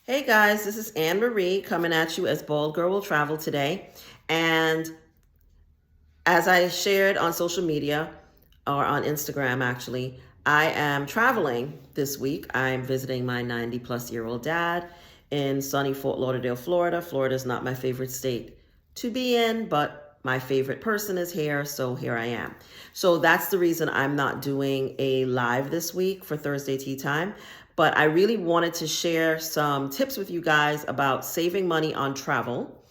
Hey guys, this is Anne Marie coming at you as Bald Girl Will Travel today. And as I shared on social media, or on Instagram actually, I am traveling this week. I'm visiting my 90-plus-year-old dad in sunny Fort Lauderdale, Florida. Florida is not my favorite state to be in, but my favorite person is here, so here I am. So that's the reason I'm not doing a live this week for Thursday Tea Time. But I really wanted to share some tips with you guys about saving money on travel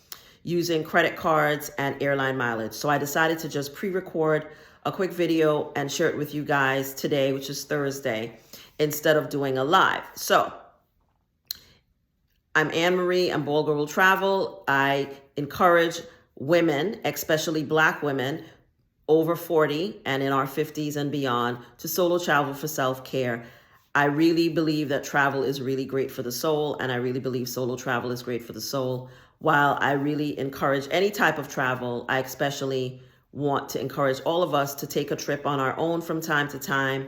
using credit cards and airline mileage. So I decided to just pre-record a quick video and share it with you guys today, which is Thursday, instead of doing a live. So I'm Anne Marie, I'm Bald Girl Will Travel. I encourage women, especially Black women, over 40 and in our 50s and beyond, to solo travel for self-care. I really believe that travel is really great for the soul, and I really believe solo travel is great for the soul. While I really encourage any type of travel, I especially want to encourage all of us to take a trip on our own from time to time.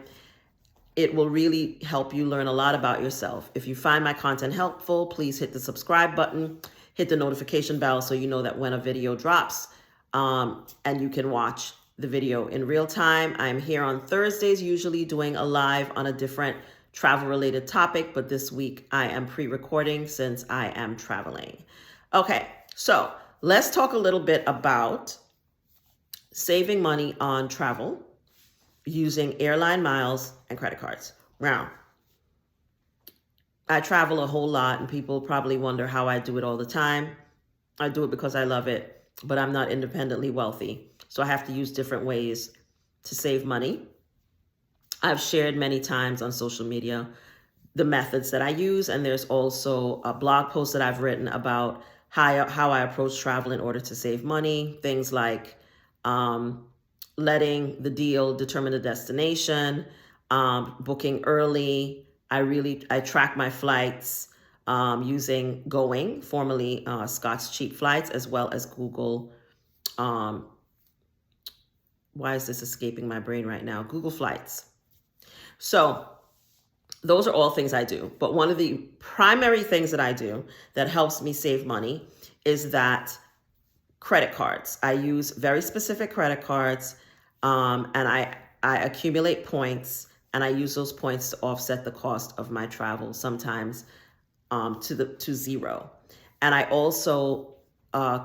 It will really help you learn a lot about yourself. If you find my content helpful, please hit the subscribe button, hit the notification bell so you know that when a video drops, and you can watch the video in real time. I'm here on Thursdays, usually doing a live on a different travel-related topic, but this week I am pre-recording since I am traveling. Okay, so let's talk a little bit about saving money on travel using airline miles and credit cards. Now, I travel a whole lot, and people probably wonder how I do it all the time. I do it because I love it, but I'm not independently wealthy. So I have to use different ways to save money. I've shared many times on social media the methods that I use, and there's also a blog post that I've written about how I approach travel in order to save money. Things like letting the deal determine the destination, booking early. I track my flights using Going, formerly Scott's Cheap Flights, as well as Google. Why is this escaping my brain right now? Google Flights. So those are all things I do. But one of the primary things that I do that helps me save money is that credit cards. I use very specific credit cards, and I accumulate points, and I use those points to offset the cost of my travel, sometimes to zero. And I also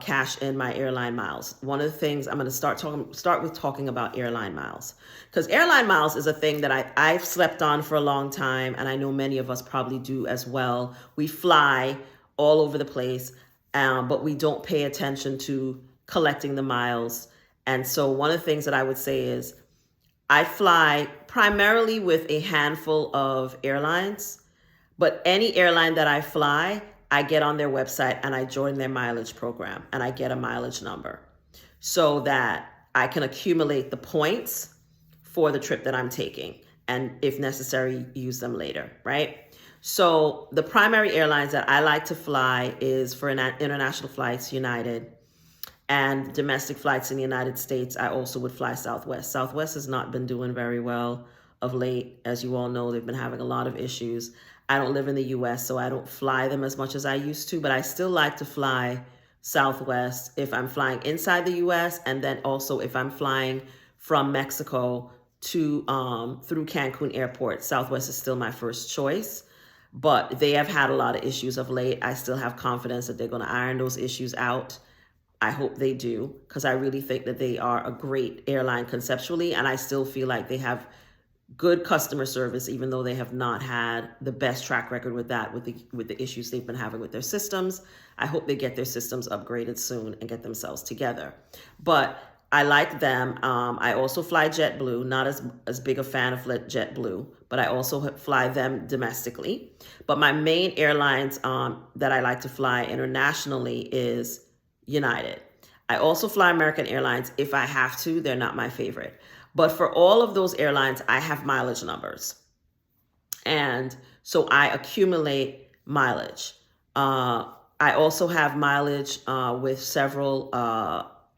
cash in my airline miles. One of the things I'm going to start with talking about airline miles, because airline miles is a thing that I've slept on for a long time, and I know many of us probably do as well. We fly all over the place, but we don't pay attention to collecting the miles. And so one of the things that I would say is I fly primarily with a handful of airlines, but any airline that I fly, I get on their website and I join their mileage program, and I get a mileage number so that I can accumulate the points for the trip that I'm taking, and if necessary, use them later, right? So the primary airlines that I like to fly is for international flights, United, and domestic flights in the United States. I also would fly Southwest. Southwest has not been doing very well of late. As you all know, they've been having a lot of issues. I don't live in the US, so I don't fly them as much as I used to, but I still like to fly Southwest if I'm flying inside the US, and then also if I'm flying from Mexico to through Cancun Airport. Southwest is still my first choice, but they have had a lot of issues of late. I still have confidence that they're going to iron those issues out. I hope they do, because I really think that they are a great airline conceptually, and I still feel like they have good customer service, even though they have not had the best track record with that, with the issues they've been having with their systems. I hope they get their systems upgraded soon and get themselves together. But I like them. I also fly JetBlue, not as big a fan of JetBlue, but I also fly them domestically. But my main airlines that I like to fly internationally is United. I also fly American Airlines if I have to. They're not my favorite. But for all of those airlines, I have mileage numbers. And so I accumulate mileage. I also have mileage with several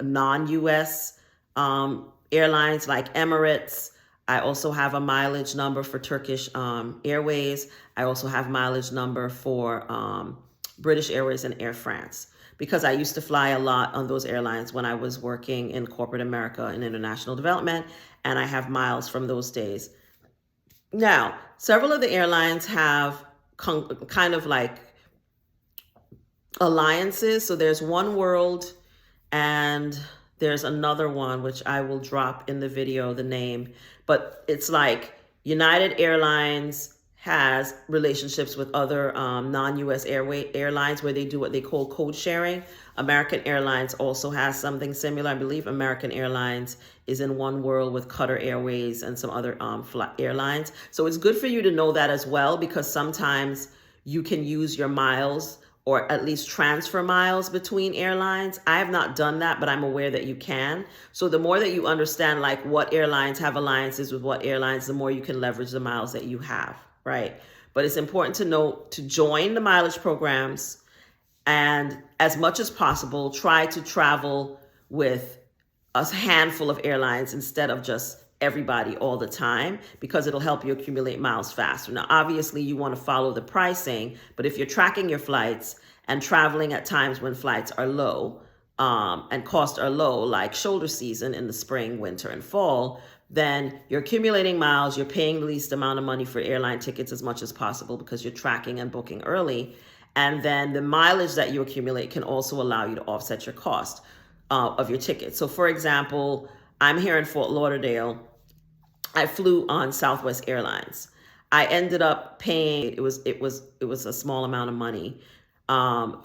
non-US airlines like Emirates. I also have a mileage number for Turkish Airways. I also have mileage number for British Airways and Air France, because I used to fly a lot on those airlines when I was working in corporate America and international development, and I have miles from those days. Now, several of the airlines have kind of like alliances. So there's One World, and there's another one which I will drop in the video, the name, but it's like United Airlines has relationships with other non-US airlines where they do what they call code sharing. American Airlines also has something similar. I believe American Airlines is in One World with Qatar Airways and some other airlines. So it's good for you to know that as well, because sometimes you can use your miles or at least transfer miles between airlines. I have not done that, but I'm aware that you can. So the more that you understand like what airlines have alliances with what airlines, the more you can leverage the miles that you have, right? But it's important to know to join the mileage programs, and as much as possible, try to travel with a handful of airlines instead of just everybody all the time, because it'll help you accumulate miles faster. Now, obviously, you want to follow the pricing, but if you're tracking your flights and traveling at times when flights are low and costs are low, like shoulder season in the spring, winter, and fall, then you're accumulating miles, you're paying the least amount of money for airline tickets as much as possible because you're tracking and booking early. And then the mileage that you accumulate can also allow you to offset your cost of your ticket. So for example, I'm here in Fort Lauderdale. I flew on Southwest Airlines. I ended up paying, it was a small amount of money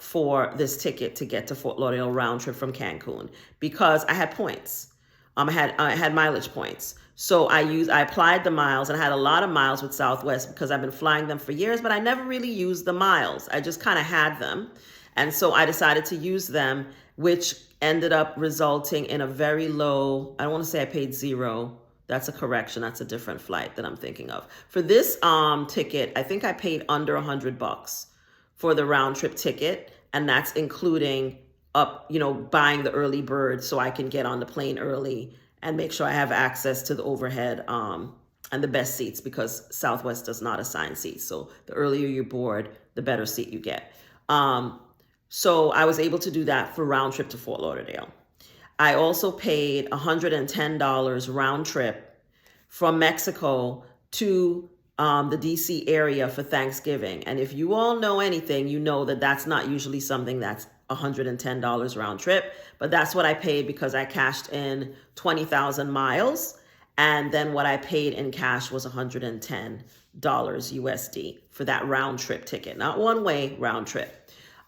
for this ticket to get to Fort Lauderdale round trip from Cancun, because I had points. I had mileage points. So I applied the miles, and I had a lot of miles with Southwest because I've been flying them for years, but I never really used the miles. I just kind of had them. And so I decided to use them, which ended up resulting in a very low, I don't want to say I paid zero. That's a correction. That's a different flight that I'm thinking of. For this ticket, I think I paid under $100 for the round trip ticket. And that's including buying the early bird so I can get on the plane early and make sure I have access to the overhead and the best seats, because Southwest does not assign seats. So the earlier you board, the better seat you get. So I was able to do that for round trip to Fort Lauderdale. I also paid $110 round trip from Mexico to the DC area for Thanksgiving. And if you all know anything, you know that that's not usually something that's $110 round trip, but that's what I paid because I cashed in 20,000 miles. And then what I paid in cash was $110 USD for that round trip ticket, not one way, round trip.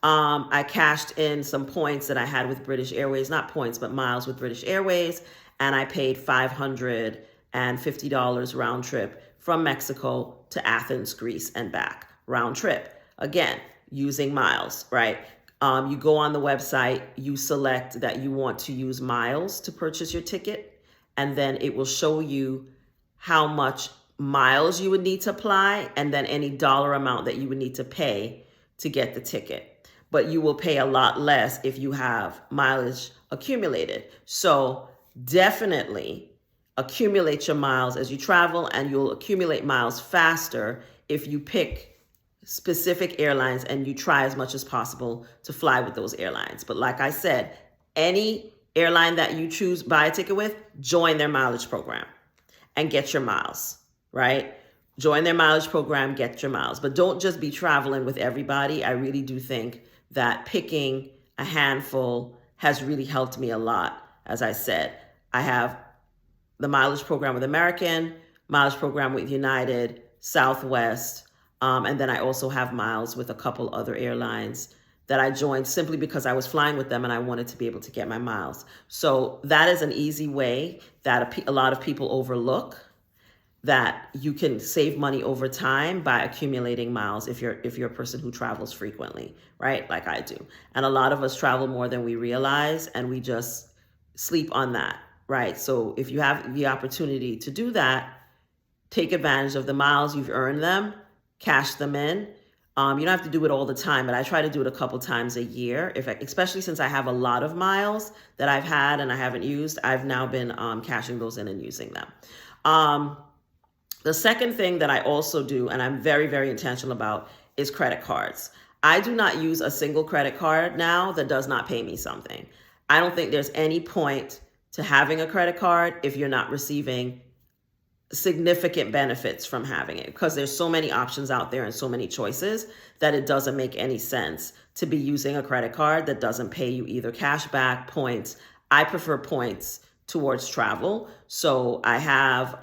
I cashed in some points that I had with British Airways, not points, but miles with British Airways. And I paid $550 round trip from Mexico to Athens, Greece, and back, round trip. Again, using miles, right? You go on the website, you select that you want to use miles to purchase your ticket, and then it will show you how much miles you would need to apply, and then any dollar amount that you would need to pay to get the ticket. But you will pay a lot less if you have mileage accumulated. So definitely accumulate your miles as you travel, and you'll accumulate miles faster if you pick specific airlines and you try as much as possible to fly with those airlines. But like I said, any airline that you choose, buy a ticket with, join their mileage program and get your miles, right? Join their mileage program, get your miles. But don't just be traveling with everybody. I really do think that picking a handful has really helped me a lot. As I said, I have the mileage program with American, mileage program with United, Southwest, and then I also have miles with a couple other airlines that I joined simply because I was flying with them and I wanted to be able to get my miles. So that is an easy way that a lot of people overlook, that you can save money over time by accumulating miles if you're a person who travels frequently, right? Like I do. And a lot of us travel more than we realize, and we just sleep on that, right? So if you have the opportunity to do that, take advantage of the miles. You've earned them, cash them in. You don't have to do it all the time, but I try to do it a couple times a year. Especially since I have a lot of miles that I've had and I haven't used, I've now been cashing those in and using them. Um, the second thing that I also do, and I'm very, very intentional about, is credit cards. I do not use a single credit card now that does not pay me something. I don't think there's any point to having a credit card if you're not receiving significant benefits from having it, because there's so many options out there and so many choices that it doesn't make any sense to be using a credit card that doesn't pay you either cash back, points. I prefer points towards travel. So I have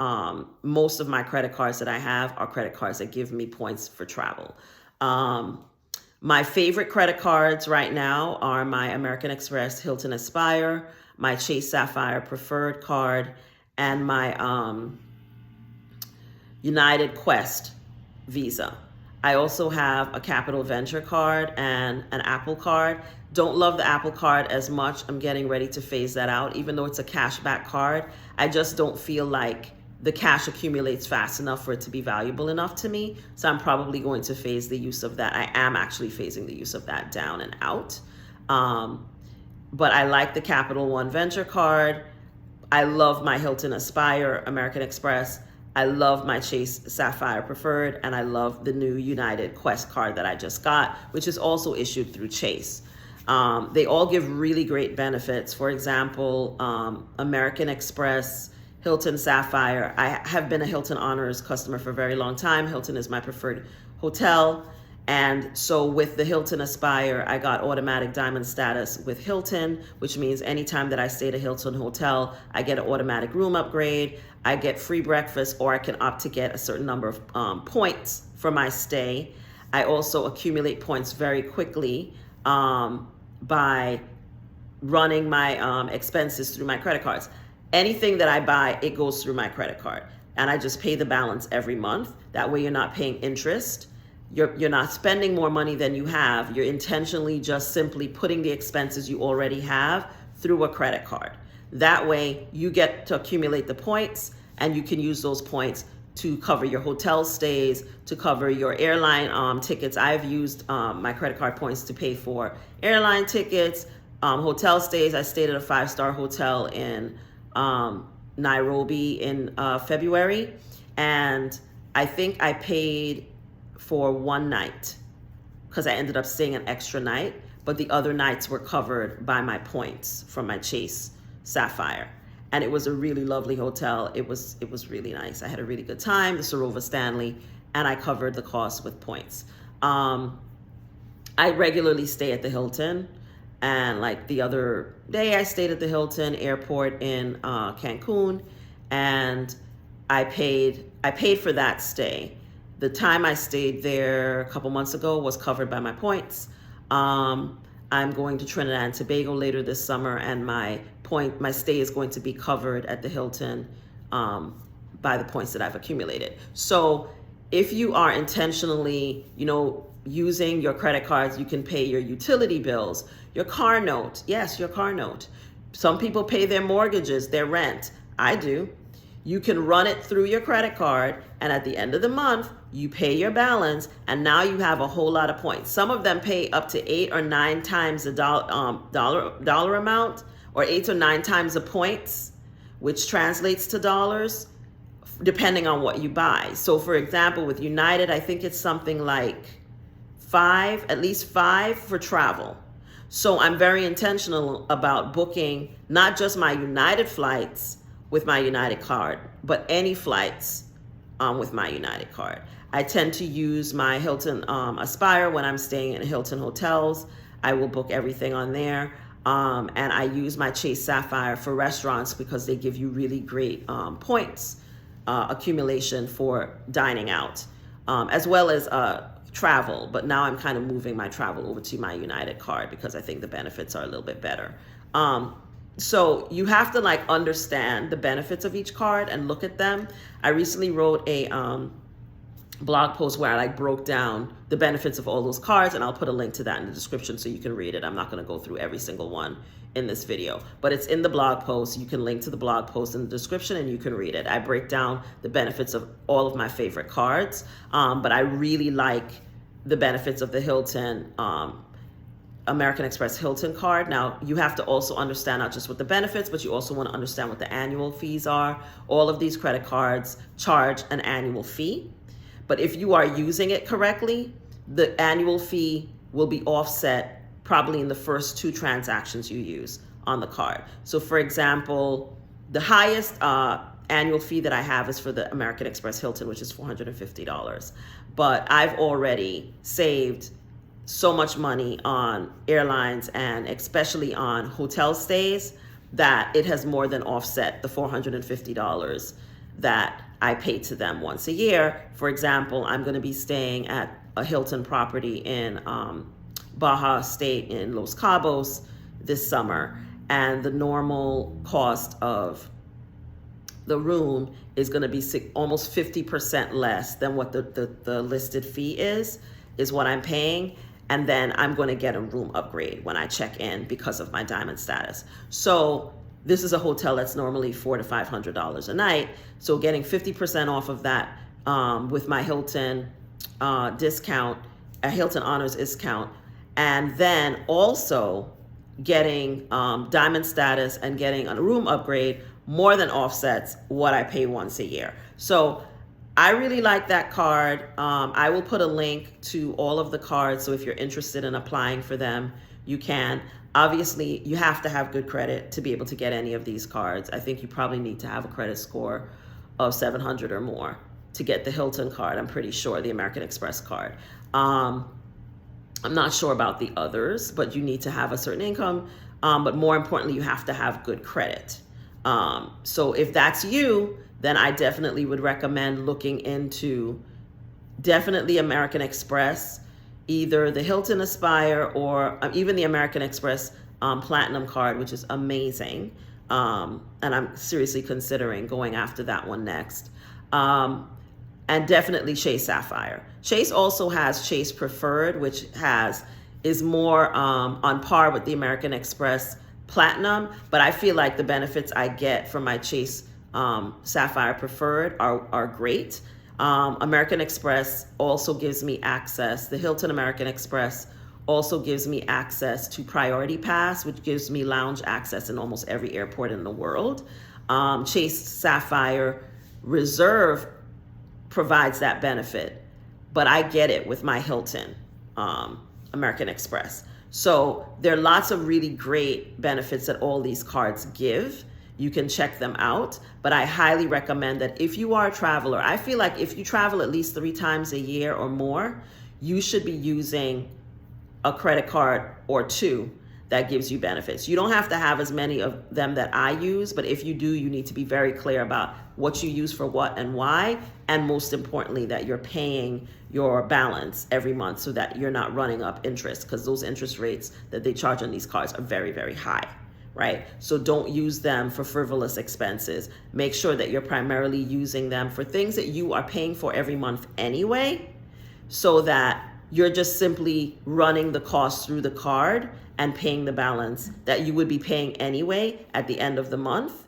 most of my credit cards that I have are credit cards that give me points for travel. My favorite credit cards right now are my American Express Hilton Aspire, my Chase Sapphire Preferred card, and my United Quest Visa. I also have a Capital Venture card and an Apple card. Don't love the Apple card as much. I'm getting ready to phase that out. Even though it's a cashback card, I just don't feel like the cash accumulates fast enough for it to be valuable enough to me. So I'm probably going to phase the use of that. I am actually phasing the use of that down and out. But I like the Capital One Venture card. I love my Hilton Aspire American Express. I love my Chase Sapphire Preferred, and I love the new United Quest card that I just got, which is also issued through Chase. They all give really great benefits. For example, American Express, Hilton Sapphire. I have been a Hilton Honors customer for a very long time. Hilton is my preferred hotel. And so with the Hilton Aspire, I got automatic diamond status with Hilton, which means anytime that I stay at a Hilton hotel, I get an automatic room upgrade, I get free breakfast, or I can opt to get a certain number of points for my stay. I also accumulate points very quickly by running my expenses through my credit cards. Anything that I buy, it goes through my credit card. And I just pay the balance every month. That way you're not paying interest. You're not spending more money than you have. You're intentionally just simply putting the expenses you already have through a credit card. That way you get to accumulate the points, and you can use those points to cover your hotel stays, to cover your airline tickets. I've used my credit card points to pay for airline tickets, hotel stays. I stayed at a 5-star hotel in Nairobi in February, and I think I paid for one night because I ended up staying an extra night, but the other nights were covered by my points from my Chase Sapphire. And it was a really lovely hotel. It was really nice. I had a really good time, the Sarova Stanley, and I covered the cost with points. I regularly stay at the Hilton, and like the other day I stayed at the Hilton Airport in Cancun, and I paid for that stay. The time I stayed there a couple months ago was covered by my points. I'm going to Trinidad and Tobago later this summer, and my stay is going to be covered at the Hilton by the points that I've accumulated. So if you are intentionally, using your credit cards, you can pay your utility bills, your car note. Yes, your car note. Some people pay their mortgages, their rent. I do. You can run it through your credit card, and at the end of the month, you pay your balance, and now you have a whole lot of points. Some of them pay up to 8 or 9 times the dollar amount, or 8 or 9 times the points, which translates to dollars, depending on what you buy. So for example, with United, I think it's something like at least 5 for travel. So I'm very intentional about booking not just my United flights with my United card, but any flights with my United card. I tend to use my Hilton Aspire when I'm staying in Hilton hotels. I will book everything on there. And I use my Chase Sapphire for restaurants because they give you really great points accumulation for dining out, as well as travel. But now I'm kind of moving my travel over to my United card because I think the benefits are a little bit better. So you have to understand the benefits of each card and look at them. I recently wrote a blog post where I broke down the benefits of all those cards, and I'll put a link to that in the description so you can read it. I'm not going to go through every single one in this video, but it's in the blog post. You can link to the blog post in the description and you can read it. I break down the benefits of all of my favorite cards, but I really like the benefits of the Hilton American Express Hilton card. Now, you have to also understand not just what the benefits, but you also want to understand what the annual fees are. All of these credit cards charge an annual fee. But if you are using it correctly, the annual fee will be offset probably in the first 2 transactions you use on the card. So for example, the highest annual fee that I have is for the American Express Hilton, which is $450. But I've already saved so much money on airlines and especially on hotel stays that it has more than offset the $450 that I pay to them once a year. For example, I'm going to be staying at a Hilton property in Baja State in Los Cabos this summer, and the normal cost of the room is going to be almost 50% less than what the listed fee is what I'm paying. And then I'm going to get a room upgrade when I check in because of my diamond status. So this is a hotel that's normally $400 to $500 a night. So getting 50% off of that with my Hilton discount, a Hilton Honors discount, and then also getting diamond status and getting a room upgrade more than offsets what I pay once a year. So I really like that card. I will put a link to all of the cards, so if you're interested in applying for them, you can. Obviously, you have to have good credit to be able to get any of these cards. I think you probably need to have a credit score of 700 or more to get the Hilton card, I'm pretty sure, the American Express card. I'm not sure about the others, but you need to have a certain income. But more importantly, you have to have good credit. So if that's you, then I definitely would recommend looking into definitely American Express, either the Hilton Aspire or even the American Express Platinum card, which is amazing. And I'm seriously considering going after that one next. And definitely Chase Sapphire. Chase also has Chase Preferred, which is more on par with the American Express Platinum, but I feel like the benefits I get from my Chase Sapphire Preferred are great. American Express also gives me access. The Hilton American Express also gives me access to Priority Pass, which gives me lounge access in almost every airport in the world. Chase Sapphire Reserve provides that benefit, but I get it with my Hilton American Express. So there are lots of really great benefits that all these cards give. You can check them out, but I highly recommend that if you are a traveler, I feel like if you travel at least 3 times a year or more, you should be using a credit card or 2 that gives you benefits. You don't have to have as many of them that I use, but if you do, you need to be very clear about what you use for what and why, and most importantly, that you're paying your balance every month so that you're not running up interest, because those interest rates that they charge on these cards are very, very high, right? So don't use them for frivolous expenses. Make sure that you're primarily using them for things that you are paying for every month anyway, so that you're just simply running the cost through the card and paying the balance that you would be paying anyway at the end of the month.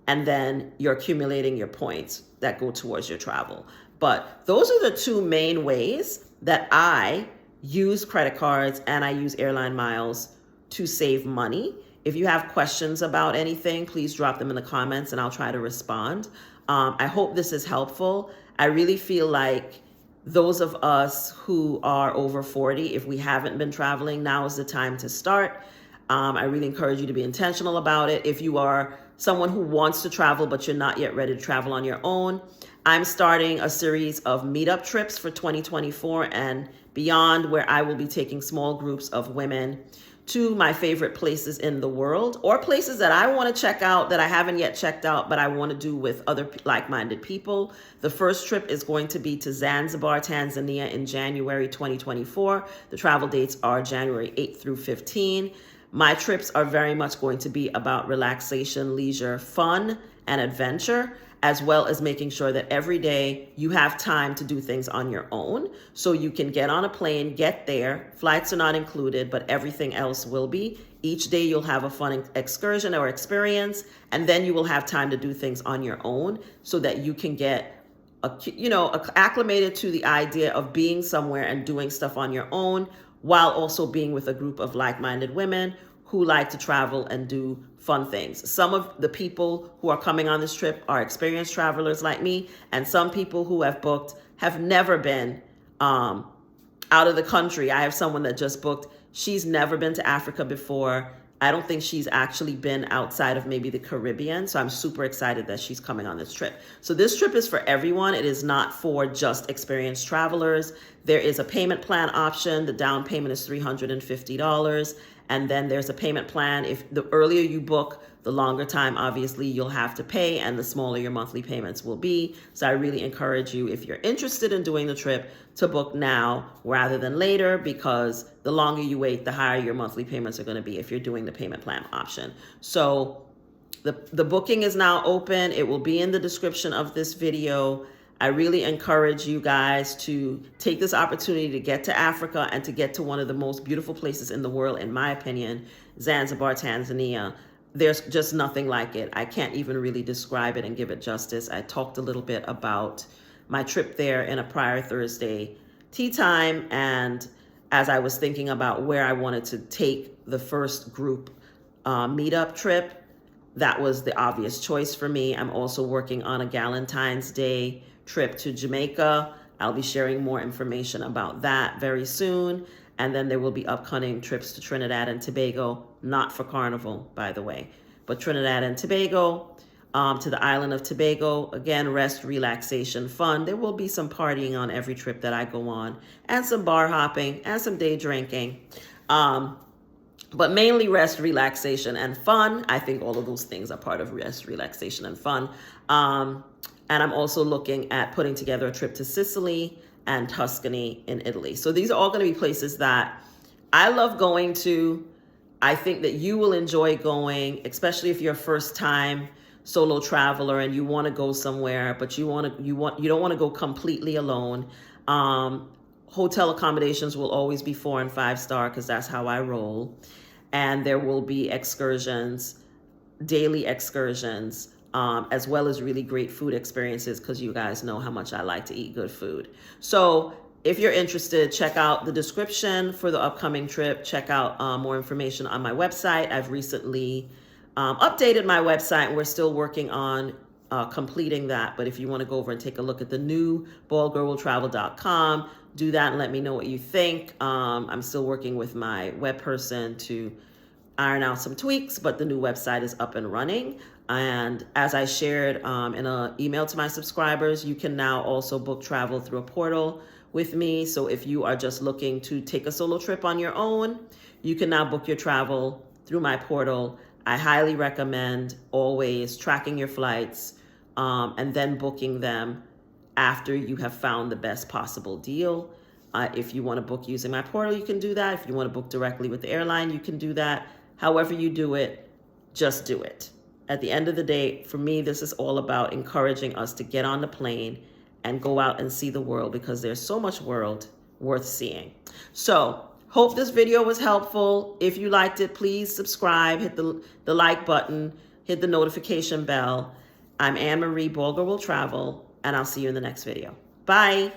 And then you're accumulating your points that go towards your travel. But those are the 2 main ways that I use credit cards and I use airline miles to save money. If you have questions about anything, please drop them in the comments and I'll try to respond. I hope this is helpful. I really feel like those of us who are over 40, if we haven't been traveling, now is the time to start. I really encourage you to be intentional about it. If you are someone who wants to travel, but you're not yet ready to travel on your own, I'm starting a series of Meetup Trips for 2024 and beyond, where I will be taking small groups of women to my favorite places in the world, or places that I want to check out that I haven't yet checked out, but I want to do with other like-minded people. The first trip is going to be to Zanzibar, Tanzania in January 2024. The travel dates are January 8th through 15. My trips are very much going to be about relaxation, leisure, fun, and adventure, as well as making sure that every day you have time to do things on your own. So you can get on a plane, get there. Flights are not included, but everything else will be. Each day you'll have a fun excursion or experience, and then you will have time to do things on your own so that you can get acclimated to the idea of being somewhere and doing stuff on your own while also being with a group of like-minded women who like to travel and do fun things. Some of the people who are coming on this trip are experienced travelers like me, and some people who have booked have never been out of the country. I have someone that just booked. She's never been to Africa before. I don't think she's actually been outside of maybe the Caribbean. So I'm super excited that she's coming on this trip. So this trip is for everyone. It is not for just experienced travelers. There is a payment plan option. The down payment is $350. And then there's a payment plan. If the earlier you book, the longer time, obviously, you'll have to pay, and the smaller your monthly payments will be. So I really encourage you, if you're interested in doing the trip, to book now rather than later, because the longer you wait, the higher your monthly payments are going to be if you're doing the payment plan option. So the booking is now open. It will be in the description of this video. I really encourage you guys to take this opportunity to get to Africa and to get to one of the most beautiful places in the world, in my opinion, Zanzibar, Tanzania. There's just nothing like it. I can't even really describe it and give it justice. I talked a little bit about my trip there in a prior Thursday tea time, and as I was thinking about where I wanted to take the first group meetup trip, that was the obvious choice for me. I'm also working on a Valentine's Day trip to Jamaica. I'll be sharing more information about that very soon. And then there will be upcoming trips to Trinidad and Tobago, not for Carnival, by the way, but Trinidad and Tobago, to the island of Tobago. Again, rest, relaxation, fun. There will be some partying on every trip that I go on, and some bar hopping, and some day drinking. But mainly rest, relaxation, and fun. I think all of those things are part of rest, relaxation, and fun. And I'm also looking at putting together a trip to Sicily and Tuscany in Italy. So these are all going to be places that I love going to. I think that you will enjoy going, especially if you're a first-time solo traveler and you want to go somewhere, but you don't want to go completely alone. Hotel accommodations will always be 4 and 5 star, because that's how I roll. And there will be excursions, daily excursions, as well as really great food experiences, because you guys know how much I like to eat good food. So if you're interested, check out the description for the upcoming trip. Check out more information on my website. I've recently updated my website, and we're still working on completing that. But if you want to go over and take a look at the new baldgirlwilltravel.com, do that and let me know what you think. I'm still working with my web person to iron out some tweaks, but the new website is up and running. And as I shared in an email to my subscribers, you can now also book travel through a portal with me. So if you are just looking to take a solo trip on your own, you can now book your travel through my portal. I highly recommend always tracking your flights and then booking them after you have found the best possible deal. If you want to book using my portal, you can do that. If you want to book directly with the airline, you can do that. However you do it, just do it. At the end of the day, for me, this is all about encouraging us to get on the plane and go out and see the world, because there's so much world worth seeing. So hope this video was helpful. If you liked it, please subscribe, hit the like button, hit the notification bell. I'm Anne Marie, Baldgirl Will Travel, and I'll see you in the next video. Bye.